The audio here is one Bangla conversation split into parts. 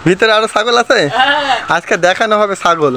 ভিতরে আরো ছাগল আছে, আজকে দেখানো হবে ছাগল।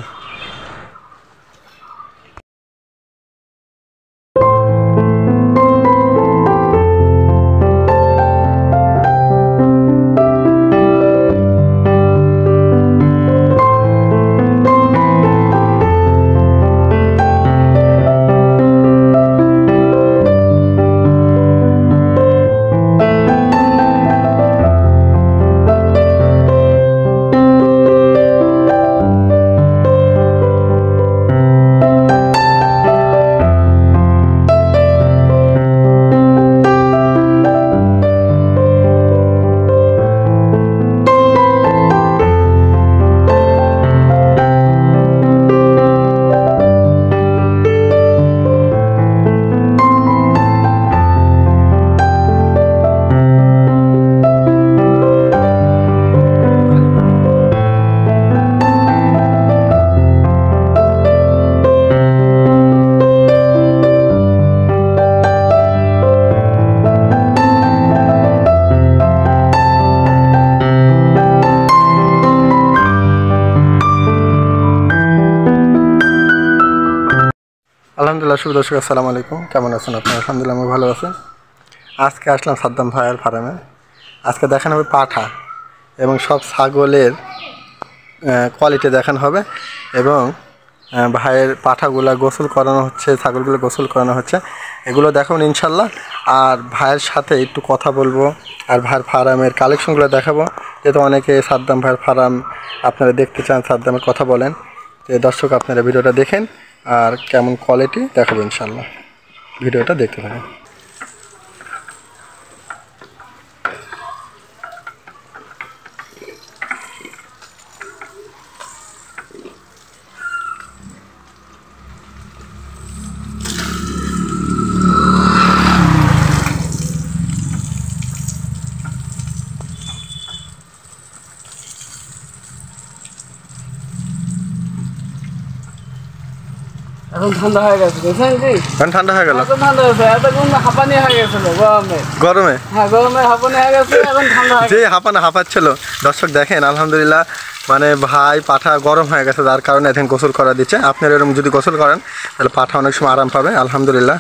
আলহামদুলিল্লাহ, শুভ দর্শক আসসালামু আলাইকুম। কেমন আছেন আপনারা? আলহামদুলিল্লাহ আমি ভালো আছি। আজকে আসলাম সাদ্দাম ভাইয়ের ফার্মে। আজকে দেখানো হবে পাঠা এবং সব ছাগলের কোয়ালিটি দেখানো হবে এবং ভাইয়ের পাঠাগুলো গোসল করানো হচ্ছে, ছাগলগুলো গোসল করানো হচ্ছে, এগুলো দেখাবেন ইনশাল্লাহ। আর ভাইয়ের সাথে একটু কথা বলবো আর ভাইয়ের ফার্মের কালেকশনগুলো দেখাবো, যেহেতু অনেকে সাদ্দাম ভাইয়ের ফার্ম আপনারা দেখতে চান, সাদ্দামের কথা বলেন। তো দর্শক আপনারা ভিডিওটা দেখেন আর কেমন কোয়ালিটি দেখাবো ইনশাল্লাহ, ভিডিওটা দেখতে থাকুন। এখন ঠান্ডা হয়ে গেছে, বুঝছেন কি? এখন ঠান্ডা হয়ে গেল, এখন ঠান্ডা হয়েছে, এতক্ষণ হাঁপানি হয়ে গেছিল গরমে। গরমে? হ্যাঁ, গরমে হাঁপানি হয়ে গেছে, এখন ঠান্ডা হয়ে যে হাঁপাচ্ছিল। দর্শক দেখেন আলহামদুলিল্লাহ, মানে ভাই পাঠা গরম হয়ে গেছে, যার কারণে এখন গোসল করা দিচ্ছে। আপনারা এরকম যদি গোসল করেন তাহলে পাঠা অনেক সময় আরাম পাবে আলহামদুলিল্লাহ।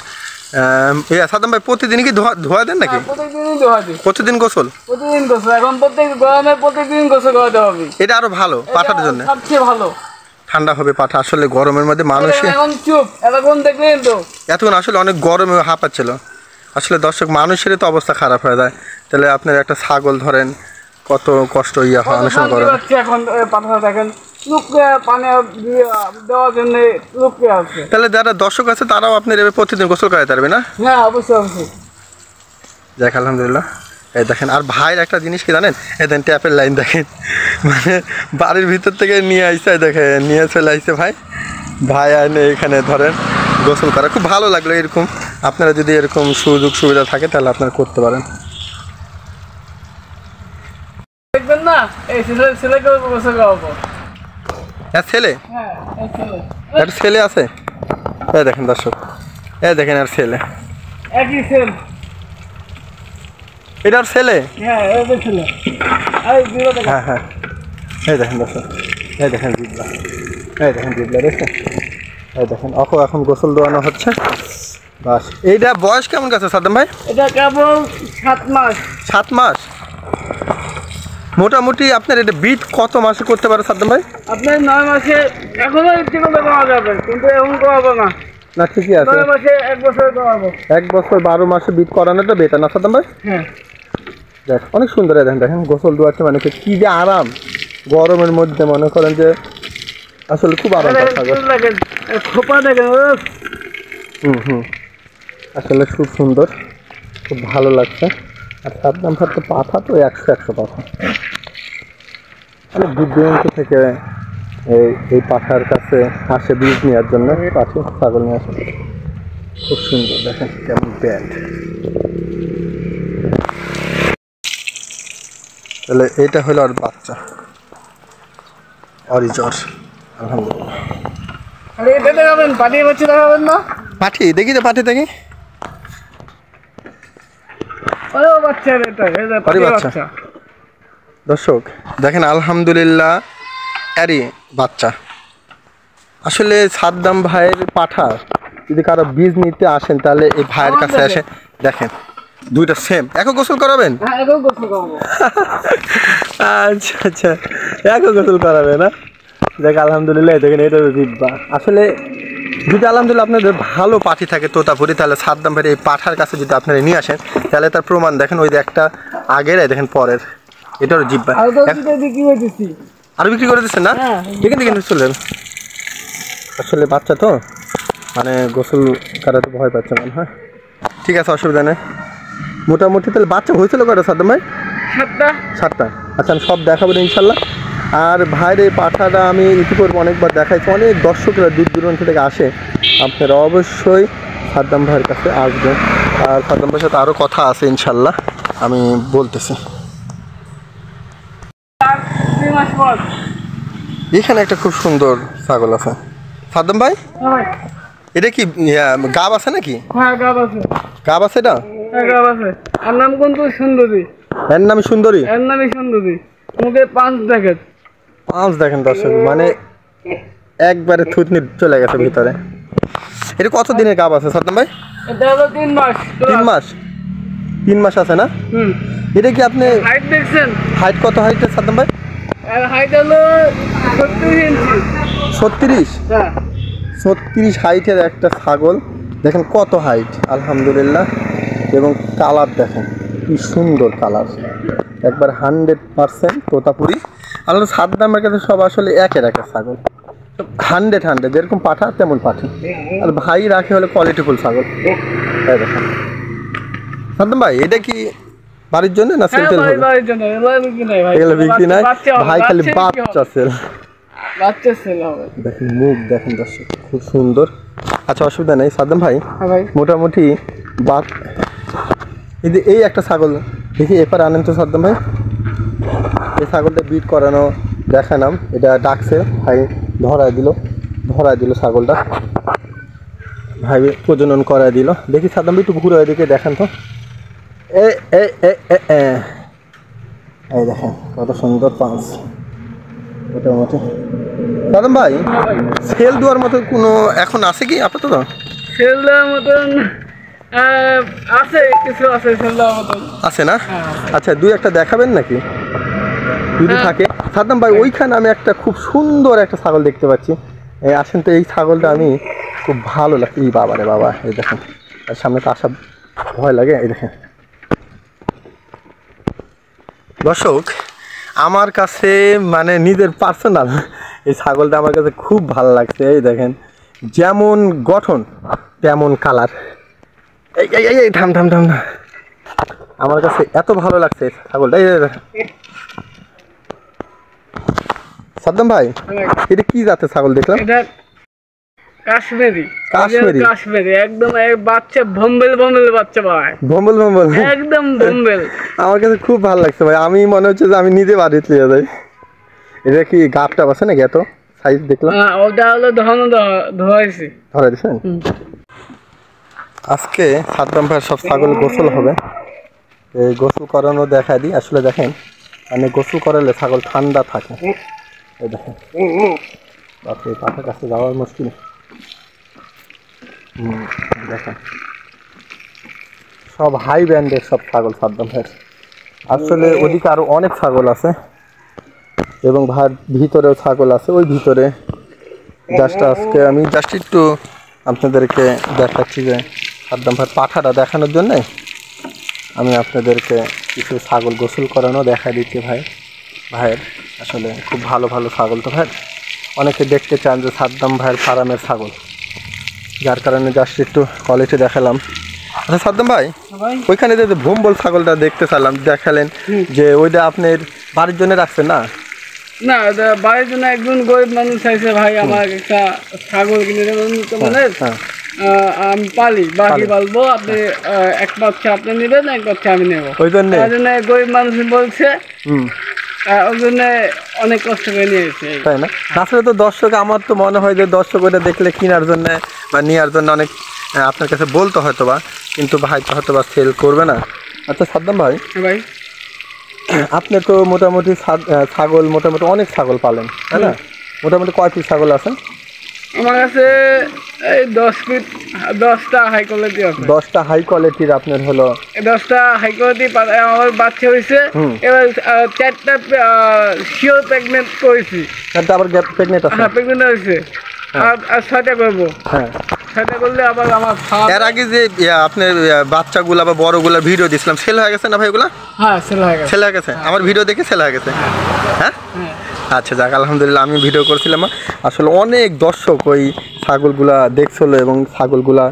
সাদ্দাম ভাই প্রতিদিনই কি ধোয়া দেন নাকি? প্রতিদিনই ধোয়া দিই। প্রতিদিন গোসল? প্রতিদিন গোসল, এখন গরমে প্রতিদিন গোসল করাতে হবে। এটা আরো ভালো পাঠার জন্য, সবচেয়ে ভালো। ঠান্ডা হবে পাঠা। আসলে গরমের মধ্যে মানুষ এখন চুপ, এতক্ষণ দেখলেন তো এতক্ষণ আসলে অনেক গরমে হাঁপাচ্ছিল। আসলে দর্শক মানুষের তো অবস্থা খারাপ হয়ে যায়, তাহলে আপনার একটা ছাগল ধরেন কত কষ্ট ইয়া হয় অনেক সময় গরমে। এখন পাঠা দেখেন পানি দেওয়ার জন্য আছে। তাহলে যারা দর্শক আছে তারাও আপনার এভাবে প্রতিদিন গোসল করাতে পারবে না? হ্যাঁ, অবশ্যই অবশ্যই। দেখ আলহামদুলিল্লাহ। এই দেখেন, আর ভাইয়ের একটা জিনিস কি জানেন, এই দেখেন ট্যাপের লাইন দেখেন, মানে বাড়ির ভিতর থেকে নিয়ে আসছে, দেখে নিয়ে চলে আসছে ভাই আইনে এখানে ধরেন গোসল করা। খুব ভালো লাগলো। এরকম আপনারা যদি এরকম সুযোগ সুবিধা থাকে তাহলে আপনারা করতে পারেন। দেখবেন না, এই ছেলেকে গোসল করাবো। হ্যাঁ, ছেলে? হ্যাঁ, একটা ছেলে আছে। এই দেখেন দর্শক, এই দেখেন আর ছেলে, একই ছেলে। এটা আর ছেলে? হ্যাঁ, এই ছেলে। হ্যাঁ হ্যাঁ, এই দেখেন দর্শক, এই দেখেন জিবলা, এই দেখেন জিবলা দেখছেন? এই দেখেন এখন গোসল দেওয়ানো হচ্ছে। বাস। এইটা বয়স কেমন গেছে সাদ্দাম ভাই? এটা কেবল 7 মাস। 7 মাস? মোটামুটি আপনার এটা বিট কত মাসে করতে পারে সাদ্দাম ভাই? আপনার 9 মাসে এখনো ইচ্ছে করলে করা যাবে, কিন্তু এখন করাবো না। না, ঠিকই আছে। 9 মাসে 1 বছর করাবো। 1 বছর 12 মাসে বিট করানোটা বেটার না সাদ্দাম ভাই? হ্যাঁ। দেখ অনেক সুন্দর। দেখেন গোসল দেওয়াচ্ছে মানে কি যে আরাম গরমের মধ্যে, মনে করেন যে আসলে খুব আরাম দেখেন, খোপা দেখেন। আসলে খুব সুন্দর, খুব ভালো লাগছে। আর সাদ্দাম ভাই তো পাঠা তো 100 পাঠা, অনেক দূর দূরান্ত থেকে এই পাঠার কাছে আসে বীজ নেওয়ার জন্য, পাঠি ছাগল নিয়ে আসে। খুব সুন্দর, দেখেন কেমন ব্যান্ড। তাহলে এইটা হলো আর বাচ্চা অরিজর। আলহামদুলিল্লাহ। আরে এটা দেখাবেন, পাটি বাচ্চা দেখাবেন না? পাঠি দেখি তো, পাঠি দেখি। ও বাচ্চা, এটা এই যে পাটি বাচ্চা। দর্শক দেখেন আলহামদুলিল্লাহ এরই বাচ্চা। আসলে সাদ্দাম ভাইয়ের পাঠা যদি কারো বীজ নিতে আসেন তাহলে এই ভাইয়ের কাছে এসে দেখেন দুইটা সেম একও গোসল করাবেন। আচ্ছা আচ্ছা একও গোসল করাবে না। দেখ আলহামদুলিল্লাহ দেখেন এটা জিব্বা। আসলে যদি আলহামদুলিল্লাহ আপনাদের ভালো পাঠি থাকে তোতাপুরি তাহলে সাদ্দাম ভাইয়ের এই পাঠার কাছে যদি আপনারা নিয়ে আসেন তাহলে তার প্রমাণ দেখেন ওই যে একটা আগের দেখেন পরের এটারও জিব্বা আর বিক্রি করে দিচ্ছেন না দেখেন দেখেন চললেন। আসলে বাচ্চা তো মানে গোসল করাতে ভয় পাচ্ছে মনে হয়। ঠিক আছে অসুবিধা নেই। মোটামুটি তাহলে বাচ্চা হয়েছিল কটা সাদ্দাম ভাই? 7টা। আচ্ছা আমি সব দেখাবো ইনশাল্লাহ। আর ভাইয়ের এই পাঠাটা আমি ইতিপূর্বে অনেকবার দেখাইছি, অনেক দর্শকরা দূর দূরান্ত থেকে আসে। আপনারা অবশ্যই সাদ্দাম ভাইয়ের কাছে আসবেন। আর সাদ্দাম ভাইয়ের সাথে আরও কথা আছে ইনশাল্লাহ আমি বলতেছি। এখানে একটা খুব সুন্দর ছাগল আছে সাদ্দাম ভাই। এটা কি গাব আছে নাকি? হ্যাঁ গাব আছে। গাব আছে এটা? হ্যাঁ গাব আছে। আর নাম কিন্তু সুন্দরী। এর নামই সুন্দরী? এর নামই সুন্দরী। মুখে 5 দেখেন। 5 দেখেন দর্শক মানে একবারে থুতনি চলে গেছে ভিতরে। এটা কত দিনের গাব আছে সাদ্দাম ভাই? এটা হলো 3 মাস। 3 মাস? 3 মাস আছে না? এটা কি আপনি হাইট দেখছেন? হাইট কত হাইটের সাদ্দাম ভাই? আর হাইট হলো 36 ইঞ্চি। 36? হ্যাঁ 36 হাইটের একটা ছাগল দেখেন কত হাইট আলহামদুলিল্লাহ। এবং কালার দেখেন কি সুন্দর কালার, একবার 100% তোতাপুরি। আল্লাহ সাদ্দামের কাছে সব আসলে একের ছাগল 100 যেরকম পাঠা তেমন পাঠি। আর ভাই রাখে হলে কোয়ালিটিফুল ছাগল। তাই দেখেন সাদ্দাম ভাই এটা কি বাড়ির জন্য না সেল টেল হবে? বাড়ির জন্য। এগুলো বিক্রি নাই ভাই, খালি বাচ্চা সেল। বাচ্চা সেল হবে। দেখেন মুখ দেখেন দর্শক খুব সুন্দর। আচ্ছা অসুবিধা নেই সাদ্দাম ভাই। মোটামুটি এই একটা ছাগল দেখি এবার আনেন তো সাদ্দাম ভাই। এই ছাগলটা বিট করানো দেখালাম, এটা ডাকছে ভাই, ধরায় দিল ছাগলটা, ভাই প্রজনন করায় দিল। দেখি সাদ্দাম ভাই একটু ঘুরে দিকে দেখেন তো। এই দেখেন কত সুন্দর পাঁচ মোটামুটি। সাদ্দাম ভাই সেল দেওয়ার মতো কোনো এখন আছে কি আপাতত? সেল দেওয়ার মতন আছে, কিছু আছে সেল দেওয়ার মতন আছে না? আচ্ছা 2-1টা দেখাবেন নাকি যদি থাকে? সাদ্দাম ভাই ওইখানে আমি একটা খুব সুন্দর একটা ছাগল দেখতে পাচ্ছি। আসেন তো, এই ছাগলটা আমি খুব ভালো লাগে। এই বাবা রে বাবা, এই দেখেন সামনে তো আসা ভয় লাগে। এই দেখেন দর্শক আমার কাছে মানে নিজের পার্সোনাল এই ছাগলটা আমার কাছে খুব ভালো লাগছে। এই দেখেন যেমন গঠন তেমন কালার। এই এই এই থাম থাম থাম, আমার কাছে এত ভালো লাগছে ছাগলটা। সাদ্দাম ভাই এটা কি জাতের ছাগল দেখলাম? এটা কাশ্মীরি। কাশ্মীরি? কাশ্মীরি একদম বাচ্চা ভম্বেল বাচ্চা ভাই। ভম্বল একদম ভম্বেল। আমার কাছে খুব ভালো লাগছে ভাই। আমি মনে হচ্ছে যে আমি নিজে বাড়িতে নিয়ে যাই। এটা কি গাপটা আছে নাকি এত সাইজ দেখলাম? ওটা হলো ধোয়াইছি। ধরে দিচ্ছেন? আজকে সাদ্দাম ভাইয়ের সব ছাগল গোসল হবে। এই গোসল করানো দেখা দিই। আসলে দেখেন মানে গোসল করালে ছাগল ঠান্ডা থাকে। এই দেখেন বাপরে, পাখার কাছে যাওয়ার মুশকিল। দেখেন সব হাই ব্র্যান্ডের সব ছাগল সাদ্দাম ভাইয়ের। আসলে ওদিকে আরও অনেক ছাগল আছে এবং ভাইয়ের ভিতরেও ছাগল আছে। ওই ভিতরে আজকে আমি একটু আপনাদেরকে দেখাচ্ছি যে সাদ্দাম ভাইয়ের পাঠাটা দেখানোর জন্যে আমি আপনাদেরকে কিছু ছাগল গোসল করানো দেখা দিচ্ছি ভাইয়ের। আসলে খুব ভালো ছাগল তো ভাই, অনেকে দেখতে চান যে সাদ্দাম ভাইয়ের ফার্মের ছাগল, যার কারণে একটু কোয়ালিটি দেখালাম। আচ্ছা সাদ্দাম ভাই ওইখানে যে ভম্বল ছাগলটা দেখতে চাইলাম, দেখালেন যে ওইটা আপনার বাড়ির জন্য রাখছেন না? না বাড়ির জন্য একজন গরিব মানুষ চাইছে ভাই আমার একটা ছাগল কিনে দেবেন আমি পালি বাকি পালবো, আপনি এক বাচ্চা আপনি নেবেন, এক বাচ্চা আমি নেবো। ওই জন্য গরিব মানুষ বলছে, ওই জন্য অনেক কষ্ট করে নিয়েছে, তাই না? আসলে তো দর্শক, আমার তো মনে হয় যে দর্শক ওইটা দেখলে কেনার জন্য বা নেওয়ার জন্য অনেক আপনার কাছে বলতো হয়তো বা, কিন্তু ভাই তো হয়তো বা সেল করবে না। আচ্ছা সাদ্দাম ভাই, আপনার তো মোটামুটি ছাগল মোটামুটি অনেক ছাগল পালেন, তাই না? মোটামুটি কয় পিস ছাগল আছে? আমার কাছে এই 10 ফিট 10টা হাই কোয়ালিটি আছে। 10টা হাই কোয়ালিটির আপনার হলো 10টা হাই কোয়ালিটি আমার বাচ্চা হয়েছে। এবার 4টা শিওর প্রেগনেন্ট করেছি। 4টা আবার প্রেগনেন্ট আছে? হ্যাঁ প্রেগনেন্ট হয়েছে। আর 6টা করবো। হ্যাঁ 6টা করলে আবার আমার এর আগে যে আপনার বাচ্চাগুলা বা বড়গুলা ভিডিও দিছিলাম সেল হয়ে গেছে না ভাই ওগুলা? হ্যাঁ সেল হয়ে গেছে। সেল হয়ে গেছে আমার ভিডিও দেখে সেল হয়ে গেছে। হ্যাঁ আচ্ছা যাক আলহামদুলিল্লাহ। আমি ভিডিও করছিলাম আসলে অনেক দর্শক ওই ছাগলগুলা দেখছিল এবং ছাগলগুলা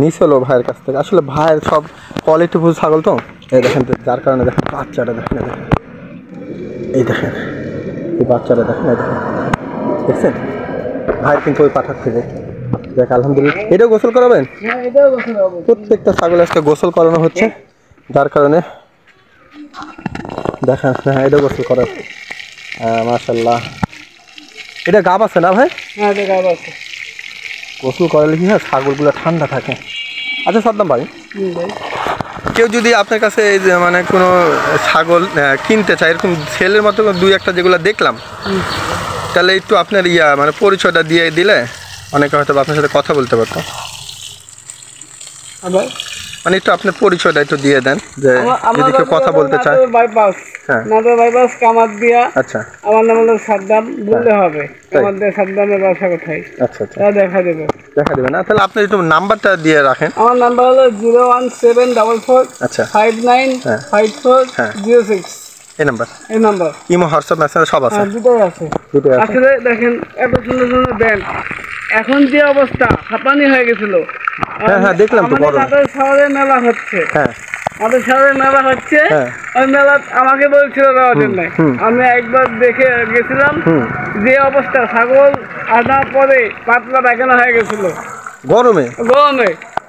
নিছিল ভাইয়ের কাছ থেকে। আসলে ভাইয়ের সব কোয়ালিটিফুল ছাগল তো, এই দেখেন, যার কারণে দেখেন বাচ্চাটা দেখেন, এই দেখেন এই বাচ্চাটা দেখেন, এই দেখেন দেখছেন ভাইয়ের কিন্তু ওই পাঠার থেকে। দেখ আলহামদুলিল্লাহ। এটাও গোসল করাবেন? হ্যাঁ এটাও গোসল হবে। প্রত্যেকটা ছাগল আজকে গোসল করানো হচ্ছে, যার কারণে দেখেন। হ্যাঁ এটাও গোসল করাবে। মাশাআল্লাহ। এটা গাব আছে না ভাই? হ্যাঁ এটা গাব আছে। গোসল করালে কি হয় ছাগলগুলো ঠান্ডা থাকে। আচ্ছা সাদ্দাম ভাই, কেউ যদি আপনার কাছে এই যে মানে কোনো ছাগল কিনতে চায় এরকম ছেলের মতো 2-1টা যেগুলো দেখলাম, তাহলে একটু আপনার মানে পরিচয়টা দিয়ে দিলে অনেকে হয়তো আপনার সাথে কথা বলতে পারতো। মানে একটু আপনার পরিচয়টা একটু দিয়ে দেন, যে যদি কেউ কথা বলতে চায়। বাইপাস, হ্যাঁ নাটোর বাইপাস কামারদিয়া। আচ্ছা আমার নাম হলো সাদ্দাম, বলতে হবে কামারদিয়া সাদ্দামের বাসা কোথায়। আচ্ছা আচ্ছা দেখা দেবে, দেখা দেবে না? তাহলে আপনি একটু নাম্বারটা দিয়ে রাখেন। আমার নাম্বার হলো 01744 আচ্ছা 595406। এই নাম্বার, এই নাম্বার ইমো হোয়াটসঅ্যাপ মেসেজ সব আছে? দুটোই আছে। আসলে দেখেন এত সুন্দর সুন্দর ব্যান্ড, এখন যে অবস্থা হাঁপানি হয়ে গেছিল। হ্যাঁ হ্যাঁ দেখলাম তো। নাটোর শহরে মেলা হচ্ছে। হ্যাঁ আমাদের শহরে মেলা হচ্ছে। ওই মেলা আমাকে বলছিল যাওয়ার জন্য। আমি একবার দেখে গেছিলাম যে অবস্থা, ছাগল আনা পরে পাতলা পায়খানা হয়ে গেছিল গরমে।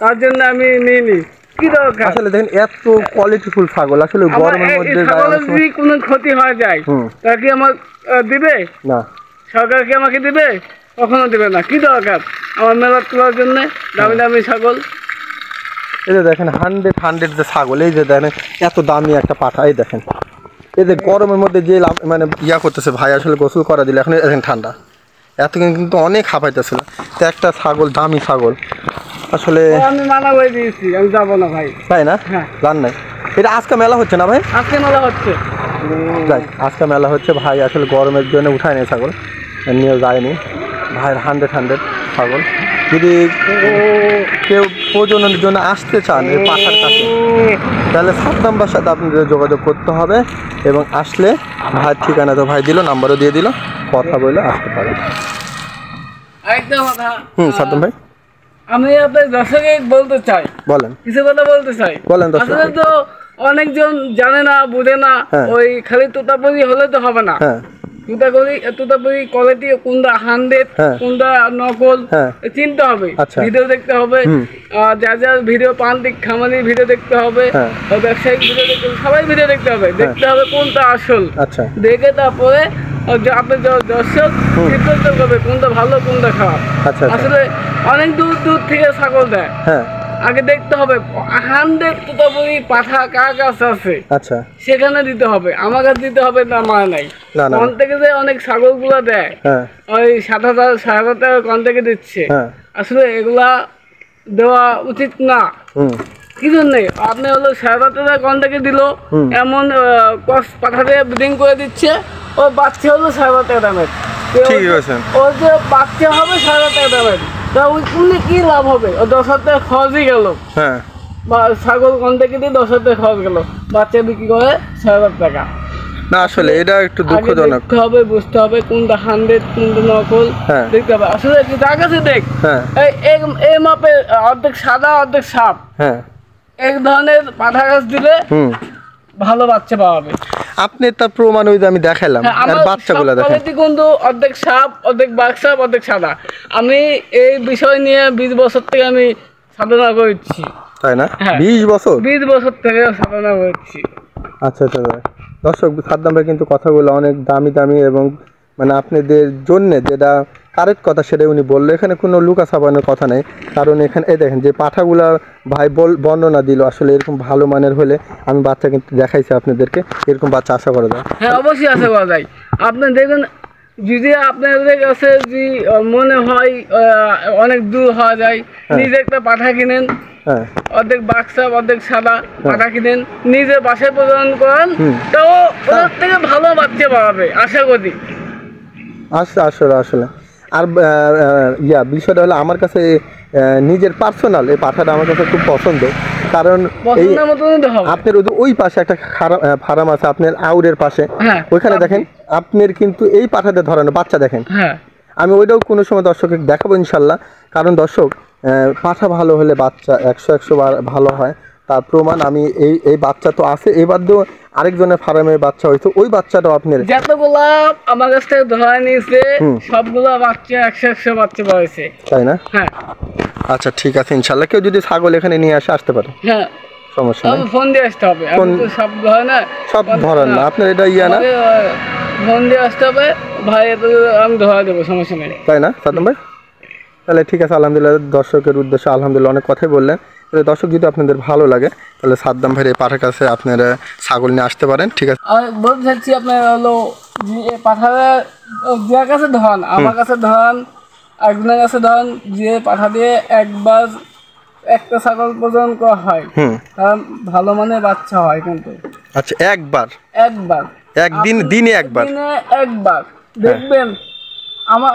তার জন্য আমি নিইনি। কি দরকার? আসলে দেখেন এত কোয়ালিটিফুল ছাগল আসলে গরমের মধ্যে ছাগলের যদি কোনো ক্ষতি হয়ে যায় তা কি আমার দিবে? না। সরকার কি আমাকে দিবে? কখনো দিবে না। কি দরকার আমার মেলা তোলার জন্য দামি দামি ছাগল? এই যে দেখেন 100 যে ছাগল, এই যে দেখেন এত দামি একটা পাঠা, এই দেখেন এই যে গরমের মধ্যে যে মানে করতেছে ভাই, আসলে গোসল করা দিলে এখন দেখেন ঠান্ডা, এত কিন্তু অনেক হাঁপাইতেছিল। তো একটা ছাগল, দামি ছাগল আসলে আমি মানা করে দিয়েছি, আমি যাবো না ভাই। তাই না? জান নাই এটা আজকে মেলা হচ্ছে না ভাই? আজকে মেলা হচ্ছে। যাই আজকে মেলা হচ্ছে ভাই, আসলে গরমের জন্য উঠায় নেই ছাগল, নিয়ে যায়নি ভাইয়ের 100 ছাগল। যদি কেউ প্রজননের জন্য আসতে চান এই পাঠার কাছে, তাহলে সাদ্দামের সাথে আপনাদের যোগাযোগ করতে হবে এবং আসলে ভাইয়ের ঠিকানা তো ভাই দিল, নাম্বারও দিয়ে দিল, কথা বলে আসতে পারেন। একদম কথা। সাদ্দাম ভাই আমি আপনার দর্শকে বলতে চাই, বলেন কিছু কথা বলতে চাই, বলেন। আসলে তো অনেকজন জানে না, বুঝে না, ওই খালি তোতাপুরি হলে তো হবে না। তোতাপুরি কোয়ালিটি কোনটা 100 কোনটা নকল চিনতে হবে, ভিডিও দেখতে হবে, যা যা ভিডিও প্রান্তিক খামারির ভিডিও দেখতে হবে, ব্যবসায়িক ভিডিও দেখতে হবে, সবাই ভিডিও দেখতে হবে, দেখতে হবে কোনটা আসল। দেখে তারপরে আপনার দর্শক সিদ্ধান্ত করবে কোনটা ভালো কোনটা খারাপ। আসলে অনেক দূর দূর থেকে ছাগল দেয়, আগে দেখতে হবে 100 তোতাপুরি পাঠা কার কাছে আছে, সেখানে দিতে হবে। আমার কাছে দিতে হবে না মানে নাই। কোন থেকে যে অনেক ছাগল গুলা দেয় ওই 7,000 7,500 টাকা কোন থেকে দিচ্ছে, আসলে এগুলা দেওয়া উচিত না। কি জন্য আপনি হলো 7,500 টাকা কোন থেকে দিল, এমন পাঠা দিয়ে ব্রিডিং করে দিচ্ছে, ও বাচ্চা হলো 7,500 টাকা দামের, ও যে বাচ্চা হবে 7,500 টাকা দামের, তা ওই কিনলে কি লাভ হবে? ও 10,000 টাকা খরচই গেল। ছাগল কোন থেকে দিয়ে 10,000 টাকা খরচ গেল, বাচ্চা বিক্রি করে 6,000 টাকা। না আসলে এটা একটু দুঃখজনক। দেখতে হবে, বুঝতে হবে কোনটা 100 কোনটা নকল দেখতে হবে। আসলে যার কাছে দেখ এই মাপে অর্ধেক সাদা অর্ধেক সাপ, এক ধরনের পাঠা গাছ দিলে ভালো বাচ্চা পাওয়াবে। আপনি তার প্রমাণ ওই যে আমি দেখালাম, আর বাচ্চাগুলো দেখেন কিন্তু অর্ধেক সাপ অর্ধেক বাঘ সাপ অর্ধেক সাদা। আমি এই বিষয় নিয়ে 20 বছর থেকে আমি সাধনা করছি। তাই না? 20 বছর 20 বছর থেকে সাধনা করছি। আচ্ছা আচ্ছা দর্শক, সাদ্দাম ভাই কিন্তু কথাগুলো অনেক দামি দামি এবং মানে আপনাদের জন্য যেটা কারেক্ট কথা সেটাই উনি বললো, এখানে কোনো লুকা ছাপানোর কথা নেই। কারণ এখানে এই দেখেন যে পাঠাগুলা ভাই বর্ণনা দিল, আসলে এরকম ভালো মানের হলে আমি বাচ্চা কিন্তু দেখাইছি আপনাদেরকে, এরকম বাচ্চা আশা করা যায়। হ্যাঁ অবশ্যই আশা করা যায়। আপনি দেখবেন যদি আপনাদের কাছে যদি মনে হয় অনেক দূর হওয়া যায়, নিজে একটা পাঠা কিনেন, হ্যাঁ অর্ধেক বাক্সা অর্ধেক সাদা পাঠা কিনেন, নিজে বাসায় প্রজনন করেন, তাও ওনার থেকে ভালো বাচ্চা পাবে আশা করি। আসলে আসলে আর বিষয়টা হলো আমার কাছে নিজের পার্সোনাল এই পাঠাটা আমার কাছে খুব পছন্দ। কারণ এই আপনার ওই পাশে একটা ফার্ম আছে আপনার আউরের পাশে, ওইখানে দেখেন আপনার কিন্তু এই পাঠাতে ধরানো বাচ্চা দেখেন। আমি ওইটাও কোনো সময় দর্শককে দেখাবো ইনশাল্লাহ। কারণ দর্শক পাঠা ভালো হলে বাচ্চা 100 বার ভালো হয়, তার প্রমাণ আমি এই বাচ্চা তো আছে, এবার দিয়েও আরেকজনের ফার্মের বাচ্চা হয়েছে, ওই বাচ্চাটাও আপনার যতগুলা আমার কাছ থেকে ধরা নিয়েছে সবগুলা বাচ্চা 100 বাচ্চা পাইছে, তাই না? হ্যাঁ আচ্ছা ঠিক আছে, ইনশাল্লাহ কেউ যদি ছাগল এখানে নিয়ে আসতে পারে, হ্যাঁ সমস্যা নেই, ফোন দিয়ে আসতে হবে। সব ধরে না, সব ধরেন না আপনার, এটা না ফোন দিয়ে আসতে হবে ভাই, আমি ধরা দেবো, সমস্যা নেই, তাই না সাদ্দাম ভাই? তাহলে ঠিক আছে, আলহামদুলিল্লাহ দর্শকের উদ্দেশ্যে আলহামদুলিল্লাহ অনেক কথাই বললেন। তাহলে দর্শক যদি আপনাদের ভালো লাগে তাহলে সাদ্দাম ভাইয়ের এই পাঠার কাছে আপনারা ছাগল নিয়ে আসতে পারেন, ঠিক আছে? আর বলতে চাচ্ছি আপনার হলো যে পাঠাটা যার কাছে ধরান, আমার কাছে ধরান, একজনের কাছে ধরান, যে পাঠা দিয়ে একবার একটা ছাগল প্রজনন করা হয়, কারণ ভালো মানের বাচ্চা হয় কিন্তু। আচ্ছা একবার দিনে একবার দেখবেন,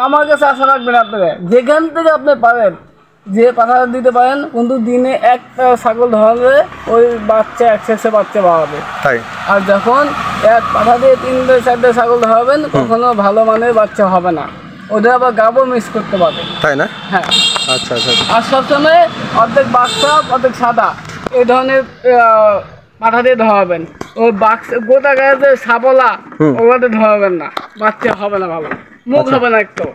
আমার কাছে আশা রাখবেন, আপনারা যেখান থেকে আপনি পারেন যে পাঠা দিতে পারেন, কিন্তু দিনে একটা ছাগল ধরালে ওই বাচ্চা 100 বাচ্চা বাড়াবে। তাই আর যখন এক পাঠা দিয়ে 3-4 ছাগল ধরাবেন, কখনো ভালো মানের বাচ্চা হবে না, ওদের আবার গাবও মিস করতে পারবে, তাই না? হ্যাঁ আচ্ছা আচ্ছা। আর সবসময় অর্ধেক বাক্সা অর্ধেক সাদা এই ধরনের পাঠা দিয়ে ধরাবেন, ওই বাক্স গোটা গায়ে যে সাবলা ওগুলোতে ধরাবেন না, বাচ্চা হবে না, ভালো মুখ হবে না একটু।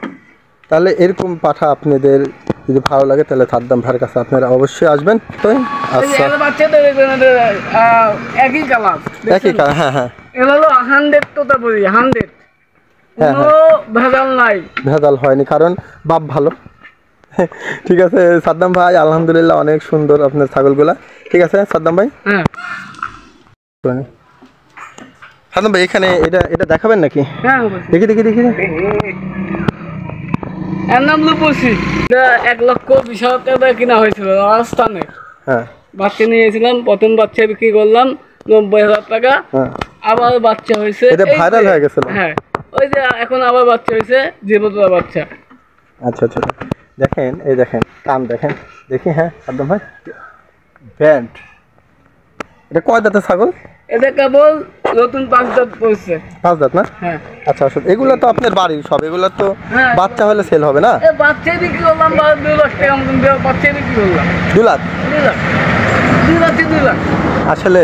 তাহলে এরকম পাঠা আপনাদের যদি ভালো লাগে তাহলে সাদ্দাম ভাইয়ের কাছে আপনারা অবশ্যই আসবেন। তো আচ্ছা বাচ্চাদের একই কালার, হ্যাঁ হ্যাঁ, এগুলো হলো 100 তোতা বলি, 100 কোনো ভেজাল নাই, ভেজাল হয়নি, কারণ বাপ ভালো। ঠিক আছে সাদ্দাম ভাই, আলহামদুলিল্লাহ অনেক সুন্দর আপনার ছাগলগুলা। ঠিক আছে সাদ্দাম ভাই, হ্যাঁ সাদ্দাম ভাই এখানে এটা দেখাবেন নাকি? হ্যাঁ দেখি দেখি দেখি। এর নাম লুপুসি, 1,20,000 টাকা কিনা হয়েছিল রাজস্থানে। হ্যাঁ বাচ্চা নিয়েছিলাম, প্রথম বাচ্চা বিক্রি করলাম 90,000 টাকা, আবার বাচ্চা হয়েছে, এটা ভাইরাল হয়ে গেছিল। হ্যাঁ ওই যে এখন আবার বাচ্চা হয়েছে, জীবতলা বাচ্চা। আচ্ছা আচ্ছা দেখেন, এই দেখেন কান দেখেন, দেখি। হ্যাঁ সাদ্দাম ভাই ব্যান্ড, এটা কয় দাঁতের ছাগল? এটা কেবল নতুন 5 দাঁত পড়ছে। 5 দাঁত না? হ্যাঁ আচ্ছা আচ্ছা, এগুলো তো আপনার বাড়ির সব, এগুলো তো বাচ্চা হলে সেল হবে না? বাচ্চাই বিক্রি করলাম 2 লাখ টাকা মতন, বাচ্চাই বিক্রি করলাম 2 লাখ। আসলে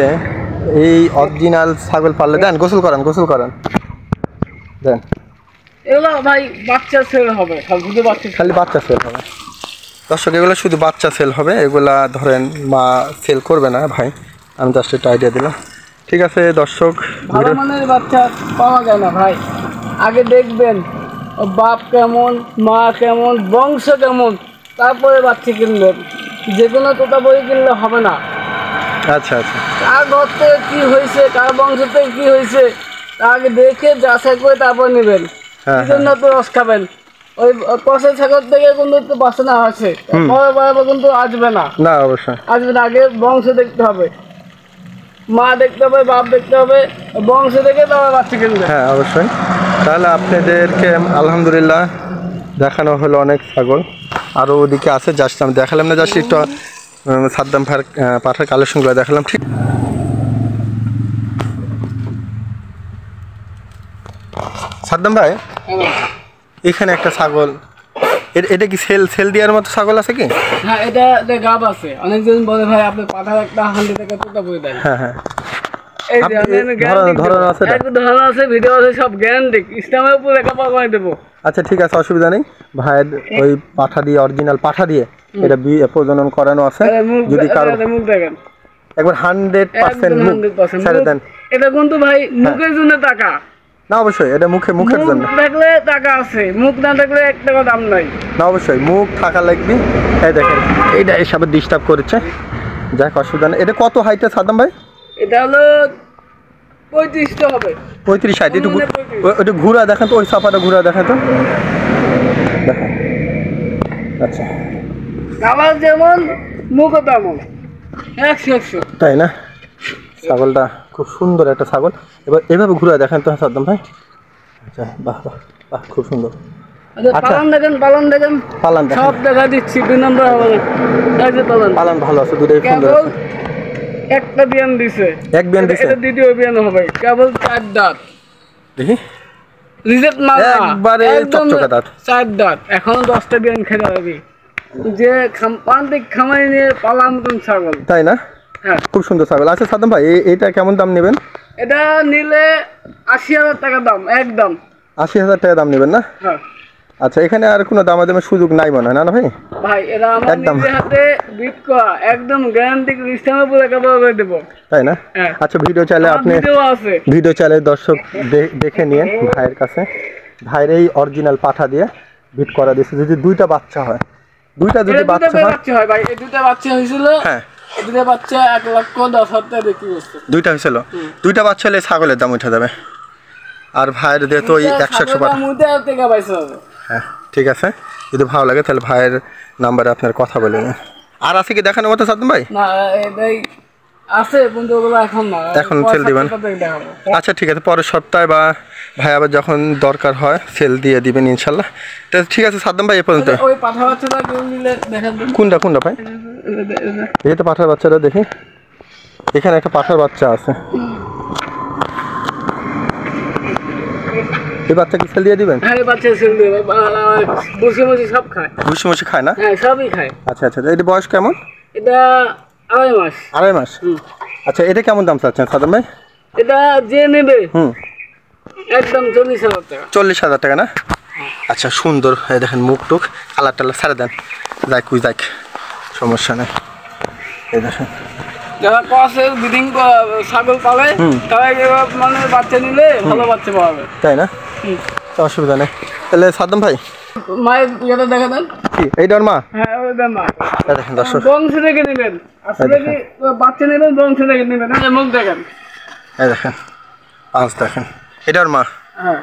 এই অরিজিনাল ছাগল পাললে দেন, গোসল করান দেন, এগুলো ভাই বাচ্চা সেল হবে, খালি বাচ্চা সেল হবে। দর্শক এগুলো শুধু বাচ্চা সেল হবে, এগুলা ধরেন মা সেল করবে না ভাই, আমি জাস্ট একটা আইডিয়া দিলাম। ঠিক আছে দর্শক, ভালো মানের বাচ্চা পাওয়া যায় না ভাই, আগে দেখবেন বাপ কেমন, মা কেমন, বংশ কেমন, তারপরে বাচ্চা কিনবেন। যে কোনো তোতা বই কিনলে হবে না। আচ্ছা আচ্ছা, কার ঘর থেকে কী হয়েছে, কার বংশ থেকে কী হয়েছে আগে দেখে যাচাই করে তারপর নেবেন, এই জন্য তো রস খাবেন। ওই কষের ছাগল থেকে কিন্তু বাসে না আছে, পরে কিন্তু আসবে না, না অবশ্যই আসবে না। আগে বংশ দেখতে হবে, মা দেখতে হবে, বাপ দেখতে হবে, বংশ দেখে তারপর বাচ্চা কিনবে। হ্যাঁ অবশ্যই। তাহলে আপনাদেরকে আলহামদুলিল্লাহ দেখানো হলো অনেক ছাগল, আরও ওদিকে আছে, জাস্ট আমি দেখালাম না, জাস্ট একটু সাদ্দাম ভাইয়ের পাঠার কালেকশনগুলো দেখালাম। ঠিক সাদ্দাম ভাই, এখানে একটা ছাগল, এটা কি সেল দেওয়ার মতো ছাগল আছে কি? হ্যাঁ এটা গাব আছে, অনেকজন বলে ভাই আপনি পাঠার একটা 100 টাকা তোতা বই দেন। হ্যাঁ হ্যাঁ আচ্ছা ঠিক আছে, অসুবিধা নেই। ভাইয়ের ওই পাঠা দিয়ে, অরিজিনাল পাঠা দিয়ে এটা প্রজনন করানো আছে, যদি কারো একবার 100% ছেড়ে দেন। এটা কিন্তু ভাই মুখের জন্য টাকা, না অবশ্যই এটা মুখের মুখ জন্য। থাকলে টাকা আছে, মুখ না থাকলে 1 টাকা দাম নাই। না অবশ্যই মুখ থাকা লাগবে। এই দেখেন এইটা এসবে ডিস্টার্ব করেছে, যাক অসুবিধা নেই। এটা কত হাইটে সাদ্দাম ভাই? এটা হলো 35 তো হবে। 35 হাইট। একটু ঘুরা দেখেন তো, ওই সাফাটা ঘুরা দেখেন তো, দেখেন। আচ্ছা আবার যেমন মুখও তেমন 100 তাই না? ছাগলটা খুব সুন্দর একটা ছাগল। এবার এভাবে ঘুরে দেখেন তো সাদ্দাম ভাই। আচ্ছা বাহ বাহ বাহ, খুব সুন্দর। আচ্ছা পালন দেখেন পালান সব দেখা দিচ্ছি, 2 নম্বর হবে না। এই যে পালান ভালো আছে, দুটোই সুন্দর কেবল আছে। একটা বিয়ান দিছে, এক বিয়ান দিছে? এটা দ্বিতীয় বিয়ান হবে। কেবল 4 দাঁত, দেখি রিজেক্ট মাল না, একবারে চকচকে দাঁত। 4 দাঁত, এখনো 10টা বিয়ান খেতে হবে। যে প্রান্তিক খামারি নিয়ে পালার মতন ছাগল, তাই না? হ্যাঁ খুব সুন্দর ছাগল। আচ্ছা সাদ্দাম ভাই এইটা কেমন দাম নেবেন? এটা নিলে 80,000 টাকা দাম, একদম 80,000 টাকা দাম নেবেন না? হ্যাঁ। আচ্ছা এখানে আর কোনো দামাদামের সুযোগ নাই মনে হয়, না না ভাই? ভাই এরা আমার একদম। নিজের হাতে বিট করা, একদম গ্যারান্টি সিস্টেমে পুরো কভার করে দেব। তাই না? হ্যাঁ। আচ্ছা ভিডিও চাইলে আপনি ভিডিও আছে, ভিডিও চাইলে দর্শক দেখে নিয়ে ভাইয়ের কাছে, ভাইয়ের এই অরিজিনাল পাঠা দিয়ে বিট করা দিয়েছে। যদি 2টা বাচ্চা হয়, 2টা যদি বাচ্চা হয় ভাই এই 2টা বাচ্চা হয়েছিল। হ্যাঁ এই 2টা বাচ্চা 1,10,000 টাকা বিক্রি করছে। 2টা হয়েছিল, 2টা বাচ্চা হলে ছাগলের দাম উঠে যাবে। আর ভাইয়ের দিয়ে তো ওই 100 পাঠা। টাকা পয়সা হবে। হ্যাঁ ঠিক আছে, যদি ভালো লাগে তাহলে ভাইয়ের নাম্বারে আপনার কথা বলে নিন। আর আছে কি দেখানোর মতো সাদ্দাম ভাই? না এটাই আছে, কিন্তু ওগুলো এখন না, এখন সেল দিবেন? আচ্ছা ঠিক আছে, পরের সপ্তাহে বা ভাই আবার যখন দরকার হয় সেল দিয়ে দিবেন ইনশাল্লাহ। তো ঠিক আছে সাদ্দাম ভাই, এ পর্যন্ত। ওই পাঠা বাচ্চাটা কেউ নিলে দেখান। কোনটা ভাই? এই তো পাঠার বাচ্চাটা দেখি, এখানে একটা পাঠার বাচ্চা আছে। এই বাচ্চা কি সেল দিয়ে দিবেন? হ্যাঁ বাচ্চা সেল দিবে, বসে সব খায়। বসে খায় না? হ্যাঁ সবই খায়। আচ্ছা আচ্ছা, এটা বয়স কেমন? এটা 2.5 মাস। 2.5 মাস। আচ্ছা এটা কেমন দাম চাচ্ছেন সাদ্দাম ভাই? এটা যে নেবে একদম 40,000 টাকা। 40,000 টাকা না? আচ্ছা সুন্দর, এই দেখেন মুখ টুক কালার টালার ছাড়ে দেন, যাক সমস্যা নেই। এই দেখেন যারা কসের ব্রিডিং ছাগল পাবে তারা মানে বাচ্চা নিলে ভালো বাচ্চা পাবে, তাই না? তো অসুবিধা নেই। তাহলে সাদ্দাম ভাই মায়ের ইয়েটা দেখা দেন। কি এইটার মা? হ্যাঁ ওইটা মা। দেখেন দর্শক, বংশ থেকে নেবেন, আসলে কি বাচ্চা নেবেন বংশ থেকে নেবেন। মুখ দেখেন, এই দেখেন পাঁচ, দেখেন এটার মা। হ্যাঁ